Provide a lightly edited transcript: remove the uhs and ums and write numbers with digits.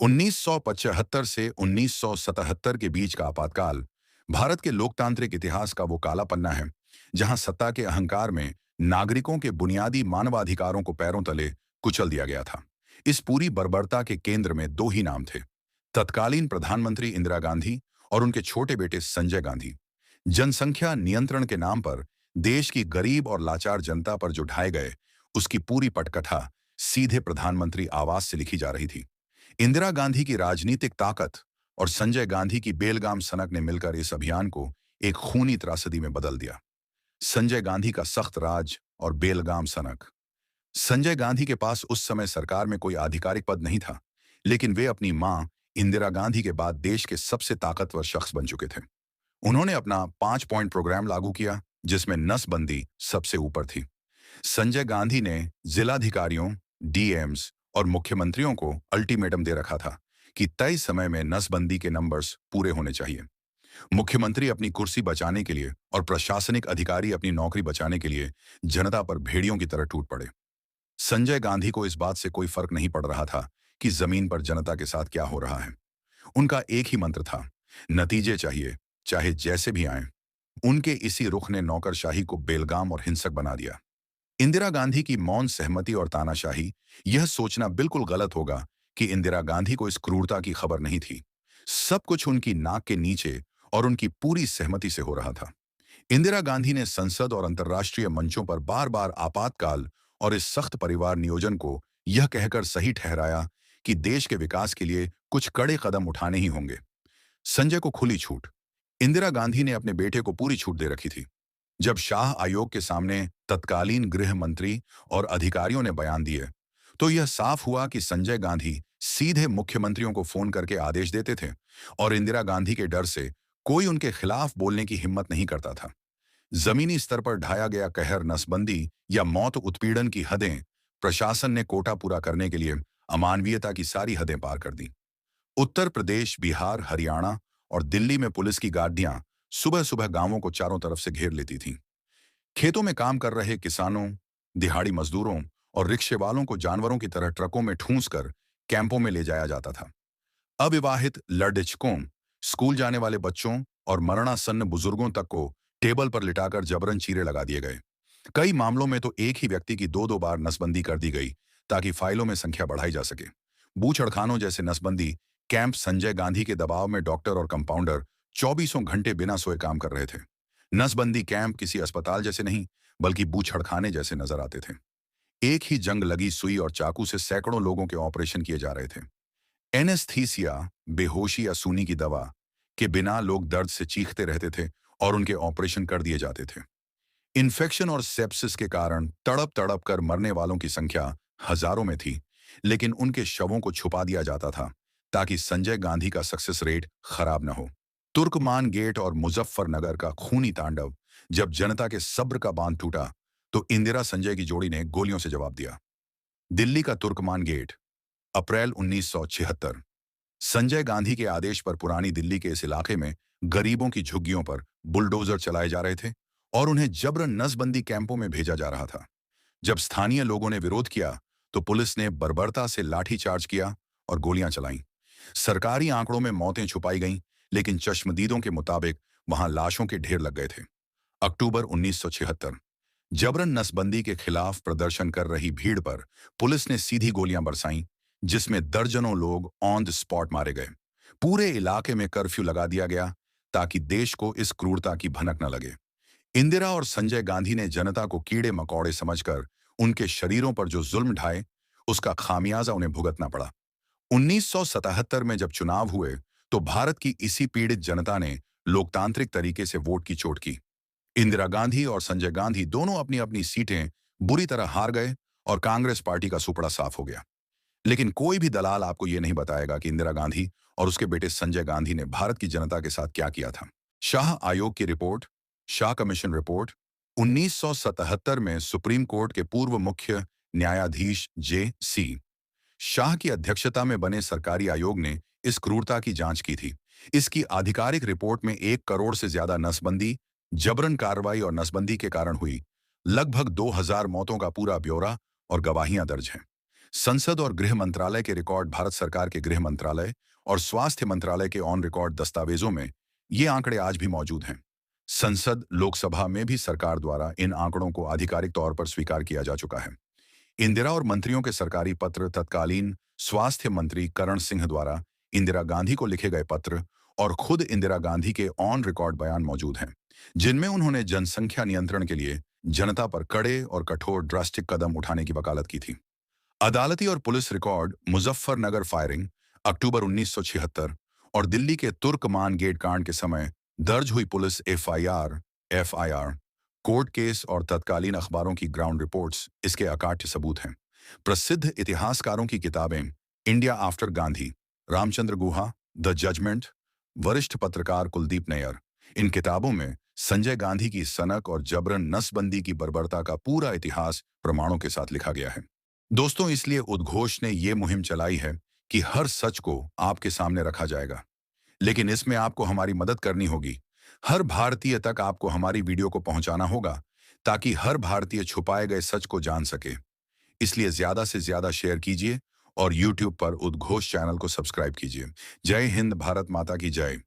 1975 से 1977 के बीच का आपातकाल भारत के लोकतांत्रिक इतिहास का वो काला पन्ना है जहां सत्ता के अहंकार में नागरिकों के बुनियादी मानवाधिकारों को पैरों तले कुचल दिया गया था। इस पूरी बर्बरता के केंद्र में दो ही नाम थे, तत्कालीन प्रधानमंत्री इंदिरा गांधी और उनके छोटे बेटे संजय गांधी। जनसंख्या नियंत्रण के नाम पर देश की गरीब और लाचार जनता पर जो ढाए गए, उसकी पूरी पटकथा सीधे प्रधानमंत्री आवास से लिखी जा रही थी। इंदिरा गांधी की राजनीतिक ताकत और संजय गांधी की बेलगाम सनक ने मिलकर इस अभियान को एक खूनी त्रासदी में बदल दिया। संजय गांधी का सख्त राज और बेलगाम सनक। संजय गांधी के पास उस समय सरकार में कोई आधिकारिक पद नहीं था, लेकिन वे अपनी मां इंदिरा गांधी के बाद देश के सबसे ताकतवर शख्स बन चुके थे। उन्होंने अपना 5 पॉइंट प्रोग्राम लागू किया, जिसमें नसबंदी सबसे ऊपर थी। संजय गांधी ने जिलाधिकारियों, डीएम्स और मुख्यमंत्रियों को अल्टीमेटम दे रखा था कि तय समय में नसबंदी के नंबर्स पूरे होने चाहिए। मुख्यमंत्री अपनी कुर्सी बचाने के लिए और प्रशासनिक अधिकारी अपनी नौकरी बचाने के लिए जनता पर भेड़ियों की तरह टूट पड़े। संजय गांधी को इस बात से कोई फर्क नहीं पड़ रहा था कि जमीन पर जनता के साथ क्या हो रहा है। उनका एक ही मंत्र था, नतीजे चाहिए, चाहे जैसे भी आए। उनके इसी रुख ने नौकरशाही को बेलगाम और हिंसक बना दिया। इंदिरा गांधी की मौन सहमति और तानाशाही, यह सोचना बिल्कुल गलत होगा कि इंदिरा गांधी को इस क्रूरता की खबर नहीं थी। सब कुछ उनकी नाक के नीचे और उनकी पूरी सहमति से हो रहा था। इंदिरा गांधी ने संसद और अंतर्राष्ट्रीय मंचों पर बार बार आपातकाल और इस सख्त परिवार नियोजन को यह कहकर सही ठहराया कि देश के विकास के लिए कुछ कड़े कदम उठाने ही होंगे। संजय को खुली छूट। इंदिरा गांधी ने अपने बेटे को पूरी छूट दे रखी थी। जब शाह आयोग के सामने तत्कालीन गृह मंत्री और अधिकारियों ने बयान दिए, तो यह साफ हुआ कि संजय गांधी सीधे मुख्यमंत्रियों को फोन करके आदेश देते थे और इंदिरा गांधी के डर से कोई उनके खिलाफ बोलने की हिम्मत नहीं करता था। जमीनी स्तर पर ढाया गया कहर, नसबंदी या मौत उत्पीड़न की हदें, प्रशासन ने कोटा पूरा करने के लिए अमानवीयता की सारी हदें पार कर दी। उत्तर प्रदेश, बिहार, हरियाणा और दिल्ली में पुलिस की गाड़ियां सुबह सुबह गांवों को चारों तरफ से घेर लेती थीं। खेतों में काम कर रहे किसानों, दिहाड़ी मजदूरों और रिक्शे वालों को जानवरों की तरह ट्रकों में ठूंस कर कैंपों में ले जाया जाता था। अविवाहित लड़कियों, स्कूल जाने वाले बच्चों और मरणासन्न बुजुर्गों तक को टेबल पर लिटाकर जबरन चीरे लगा दिए गए। कई मामलों में तो एक ही व्यक्ति की दो दो बार नसबंदी कर दी गई ताकि फाइलों में संख्या बढ़ाई जा सके। बूचड़खानों जैसे नसबंदी कैंप संजय गांधी के दबाव में डॉक्टर और कंपाउंडर चौबीसों घंटे बिना सोए काम कर रहे थे। नसबंदी कैंप किसी अस्पताल जैसे नहीं, बल्कि बूचड़खाने जैसे नजर आते थे। एक ही जंग लगी सुई और चाकू से सैकड़ों लोगों के ऑपरेशन किए जा रहे थे। एनेस्थीसिया, बेहोशी या सूनी की दवा के बिना लोग दर्द से चीखते रहते थे और उनके ऑपरेशन कर दिए जाते थे। इन्फेक्शन और सेप्सिस के कारण तड़प तड़प कर मरने वालों की संख्या हजारों में थी, लेकिन उनके शवों को छुपा दिया जाता था ताकि संजय गांधी का सक्सेस रेट खराब न हो। तुर्कमान गेट और मुजफ्फरनगर का खूनी तांडव, जब जनता के सब्र का बांध टूटा तो इंदिरा संजय की जोड़ी ने गोलियों से जवाब दिया। दिल्ली का तुर्कमान गेट, अप्रैल 1976। संजय गांधी के आदेश पर पुरानी दिल्ली के इस इलाके में गरीबों की झुग्गियों पर बुलडोजर चलाए जा रहे थे और उन्हें जबरन नसबंदी कैंपों में भेजा जा रहा था। जब स्थानीय लोगों ने विरोध किया तो पुलिस ने बर्बरता से लाठीचार्ज किया और गोलियां चलाईं। सरकारी आंकड़ों में मौतें छुपाई गईं, लेकिन चश्मदीदों के मुताबिक वहां लाशों के ढेर लग गए थे। अक्टूबर 1976, जबरन नसबंदी के खिलाफ प्रदर्शन कर रही भीड़ पर पुलिस ने सीधी गोलियां बरसाईं, जिसमें दर्जनों लोग ऑन द स्पॉट मारे गए। पूरे इलाके में कर्फ्यू लगा दिया गया ताकि देश को इस क्रूरता की भनक न लगे। इंदिरा और संजय गांधी ने जनता को कीड़े मकोड़े समझकर उनके शरीरों पर जो जुल्म ढाए, उसका खामियाजा उन्हें भुगतना पड़ा। 1977 में जब चुनाव हुए तो भारत की इसी पीड़ित जनता ने लोकतांत्रिक तरीके से वोट की चोट की। इंदिरा गांधी और संजय गांधी दोनों अपनी अपनी सीटें बुरी तरह हार गए और कांग्रेस पार्टी का सुपड़ा साफ हो गया। लेकिन कोई भी दलाल आपको यह नहीं बताएगा कि इंदिरा गांधी और उसके बेटे संजय गांधी ने भारत की जनता के साथ क्या किया था। शाह आयोग की रिपोर्ट, शाह कमीशन रिपोर्ट, 1977 में सुप्रीम कोर्ट के पूर्व मुख्य न्यायाधीश जे.सी. शाह की अध्यक्षता में बने सरकारी आयोग ने इस क्रूरता की जांच की थी। इसकी आधिकारिक रिपोर्ट में 1 करोड़ से ज्यादा नसबंदी, जबरन कार्रवाई और नसबंदी के कारण हुई लगभग 2000 मौतों का पूरा ब्यौरा और गवाहियां दर्ज हैं। संसद और गृह मंत्रालय के रिकॉर्ड, भारत सरकार के गृह मंत्रालय और स्वास्थ्य मंत्रालय के ऑन रिकॉर्ड दस्तावेजों में ये आंकड़े आज भी मौजूद हैं। संसद, लोकसभा में भी सरकार द्वारा इन आंकड़ों को आधिकारिक तौर पर स्वीकार किया जा चुका है। इंदिरा और मंत्रियों के सरकारी पत्र, तत्कालीन स्वास्थ्य मंत्री करण सिंह द्वारा इंदिरा गांधी को लिखे गए पत्र और खुद इंदिरा गांधी के ऑन रिकॉर्ड बयान मौजूद हैं, जिनमें उन्होंने जनसंख्या नियंत्रण के लिए जनता पर कड़े और कठोर ड्रास्टिक कदम उठाने की वकालत की थी। अदालती और पुलिस रिकॉर्ड, मुजफ्फरनगर फायरिंग अक्टूबर 1976 और दिल्ली के तुर्कमान गेट कांड के समय दर्ज हुई पुलिस एफआईआर, कोर्ट केस और तत्कालीन अखबारों की ग्राउंड रिपोर्ट्स इसके अकाट्य सबूत हैं। प्रसिद्ध इतिहासकारों की किताबें, India after Gandhi, Ramachandra Guha, the judgement, वरिष्ठ पत्रकार कुलदीप नैयर, इन किताबों में संजय गांधी की सनक और जबरन नसबंदी की बर्बरता का पूरा इतिहास प्रमाणों के साथ लिखा गया है। दोस्तों, इसलिए उद्घोष ने यह मुहिम चलाई है कि हर सच को आपके सामने रखा जाएगा, लेकिन इसमें आपको हमारी मदद करनी होगी। हर भारतीय तक आपको हमारी वीडियो को पहुंचाना होगा ताकि हर भारतीय छुपाए गए सच को जान सके। इसलिए ज्यादा से ज्यादा शेयर कीजिए और YouTube पर उद्घोष चैनल को सब्सक्राइब कीजिए। जय हिंद, भारत माता की जय।